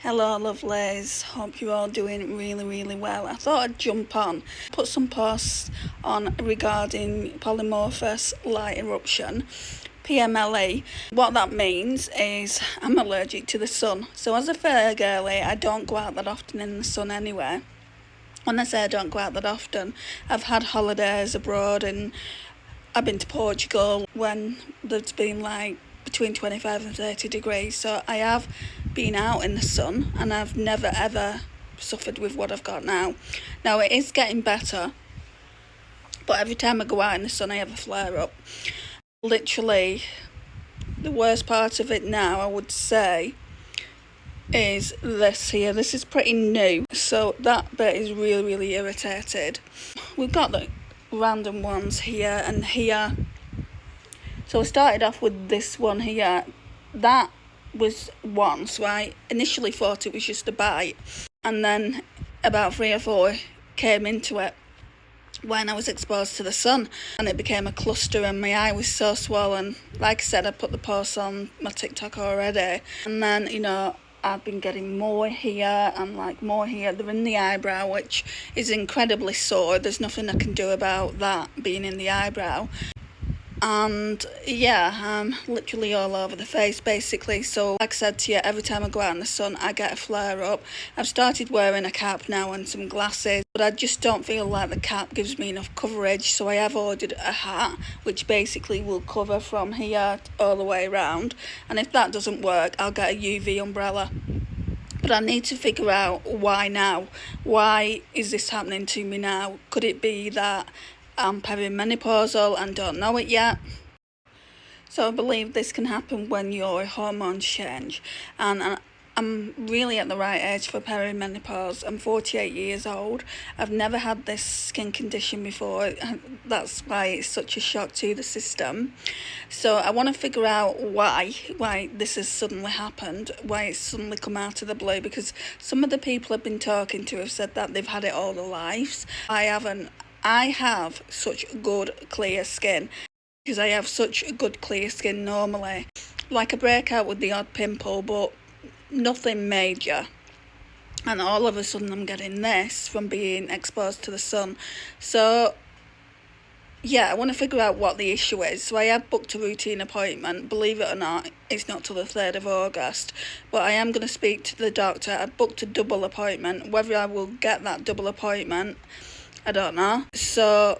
Hello lovelies, hope you're all doing really well. I thought I'd jump on, put some posts on regarding Polymorphous Light Eruption, PMLE. What that means is I'm allergic to the sun. So as a fair girlie, I don't go out that often in the sun anyway. When I say I don't go out that often, I've had holidays abroad and I've been to Portugal when there's been like between 25 and 30 degrees, so I have been out in the sun and I've never ever suffered with what I've got now. Now it is getting better, but every time I go out in the sun I have a flare up. Literally the worst part of it now, I would say, is this here. This is pretty new, so that bit is really irritated. We've got the random ones here and here. So I started off with this one here. That was one, so I initially thought it was just a bite, and then about 3 or 4 came into it when I was exposed to the sun, and it became a cluster and my eye was so swollen. Like I said, I put the post on my TikTok already, and then I've been getting more here and like more here. They're in the eyebrow, which is incredibly sore. There's nothing I can do about that being in the eyebrow. And yeah, I'm literally all over the face basically. So like I said to you, every time I go out in the sun I get a flare up. I've started wearing a cap now and some glasses, but I just don't feel like the cap gives me enough coverage, so I have ordered a hat which basically will cover from here all the way around, and if that doesn't work I'll get a UV umbrella. But I need to figure out why now. Why is this happening to me now? Could it be that I'm perimenopausal and don't know it yet? So I believe this can happen when your hormones change, and I'm really at the right age for perimenopause. I'm 48 years old. I've never had this skin condition before. That's why it's such a shock to the system. So I want to figure out why this has suddenly happened, why it's suddenly come out of the blue, because some of the people I've been talking to have said that they've had it all their lives. I haven't. I have such good clear skin, because I have such good clear skin normally. Like a breakout with the odd pimple, but nothing major. And all of a sudden I'm getting this from being exposed to the sun. So yeah, I want to figure out what the issue is. So I have booked a routine appointment. Believe it or not, it's not till the 3rd of August. But I am going to speak to the doctor. I've booked a double appointment. Whether I will get that double appointment, I don't know. So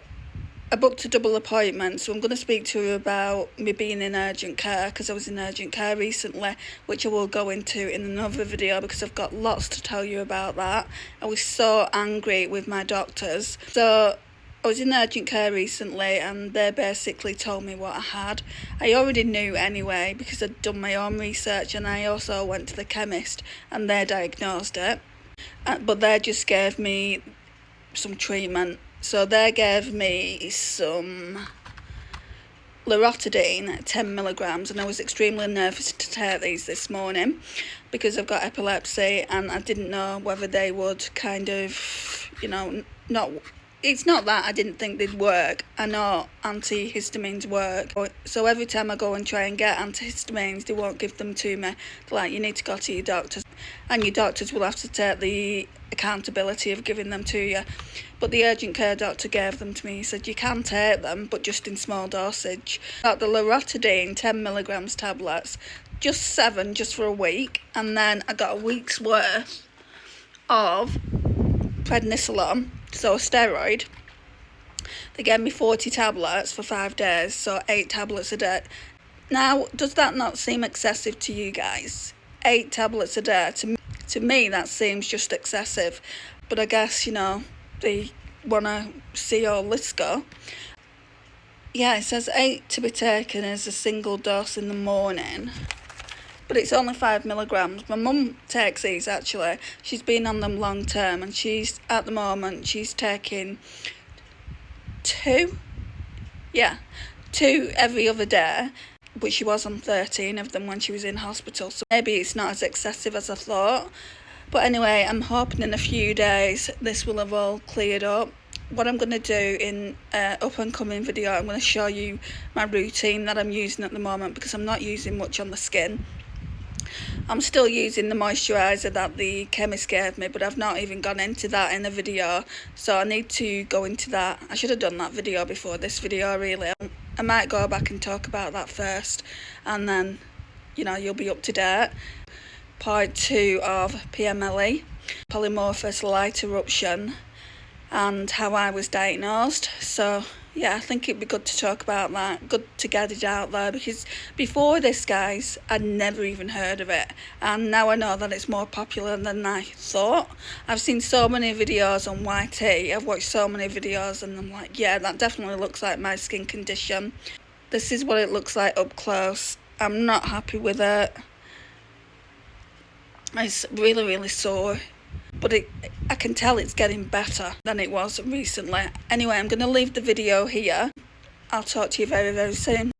I booked a double appointment, so I'm going to speak to her about me being in urgent care, because I was in urgent care recently, which I will go into in another video because I've got lots to tell you about that. I was so angry with my doctors. So I was in urgent care recently and they basically told me what I had. I already knew anyway because I'd done my own research, and I also went to the chemist and they diagnosed it. But they just gave me some treatment. So they gave me some loratadine, 10 milligrams, and I was extremely nervous to take these this morning because I've got epilepsy and I didn't know whether they would kind of, not. It's not that I didn't think they'd work. I know antihistamines work. So every time I go and try and get antihistamines, they won't give them to me. They're like, you need to go to your doctors. And your doctors will have to take the accountability of giving them to you. But the urgent care doctor gave them to me. He said, you can take them, but just in small dosage. Got the loratadine, 10 milligrams tablets, just 7, just for a week. And then I got a week's worth of prednisolone, so a steroid. They gave me 40 tablets for 5 days, so 8 tablets a day. Now, does that not seem excessive to you guys? 8 tablets a day. To me, that seems just excessive. But I guess, they want to see all this go. Yeah, it says 8 to be taken as a single dose in the morning. But it's only 5 milligrams. My mum takes these actually. She's been on them long term, and at the moment she's taking 2 every other day, but she was on 13 of them when she was in hospital, so maybe it's not as excessive as I thought. But anyway, I'm hoping in a few days this will have all cleared up. What I'm going to do in an up and coming video, I'm going to show you my routine that I'm using at the moment, because I'm not using much on the skin. I'm still using the moisturiser that the chemist gave me, but I've not even gone into that in the video, so I need to go into that. I should have done that video before this video, really. I might go back and talk about that first, and then, you know, you'll be up to date. Part 2 of PMLE, Polymorphous Light Eruption, and how I was diagnosed. So yeah, I think it'd be good to talk about that, good to get it out there, because before this, guys, I'd never even heard of it, and now I know that it's more popular than I thought. I've seen so many videos on YT, I've watched so many videos, and I'm like, yeah, that definitely looks like my skin condition. This is what it looks like up close. I'm not happy with it. It's really, really sore. But I can tell it's getting better than it was recently. Anyway, I'm going to leave the video here. I'll talk to you very, very soon.